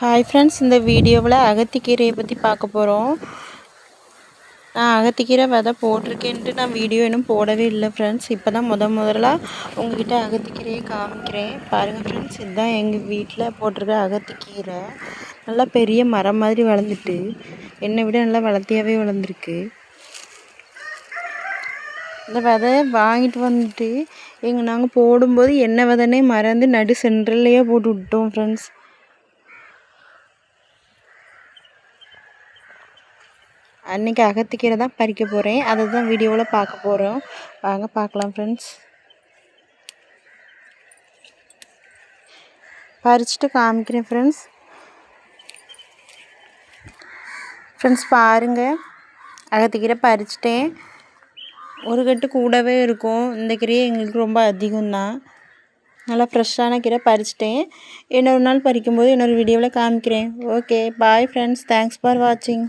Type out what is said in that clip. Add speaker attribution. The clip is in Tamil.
Speaker 1: ஹாய் ஃப்ரெண்ட்ஸ், இந்த வீடியோவில் அகத்திக்கீரையை பற்றி பார்க்க போகிறோம். நான் அகத்திக்கீரை விதை போட்டிருக்கேன்ட்டு நான் வீடியோ இன்னும் போடவே இல்லை ஃப்ரெண்ட்ஸ். இப்போ தான் முதலாக உங்கள்கிட்ட அகத்திக்கீரையை காமிக்கிறேன். பாருங்கள் ஃப்ரெண்ட்ஸ், இதுதான் எங்கள் வீட்டில் போட்டிருக்க அகத்திக்கீரை. நல்லா பெரிய மரம் மாதிரி வளர்ந்துட்டு, என்னை விட நல்லா வளர்த்தியாகவே வளர்ந்துருக்கு. இந்த விதை வாங்கிட்டு வந்துட்டு நாங்கள் போடும்போது என்ன விதைனே மறந்து நடு சென்ட்ரல்லையே போட்டு விட்டோம் ஃப்ரெண்ட்ஸ். அன்றைக்கி அகத்திக்கீரை தான் பறிக்க போகிறேன். அதை தான் வீடியோவில் பார்க்க போகிறோம். வாங்க பார்க்கலாம் ஃப்ரெண்ட்ஸ். பறிச்சுட்டு காமிக்கிறேன் ஃப்ரெண்ட்ஸ் பாருங்கள், அகத்திக்கீரை பறிச்சிட்டேன். ஒரு கட்டு கூடவே இருக்கும். இந்த கீரையை எங்களுக்கு ரொம்ப அதிகம்தான். நல்லா ஃப்ரெஷ்ஷான கீரை பறிச்சிட்டேன். இன்னொரு நாள் பறிக்கும்போது இன்னொரு வீடியோவில் காமிக்கிறேன். Okay, bye friends. Thanks for வாட்சிங்.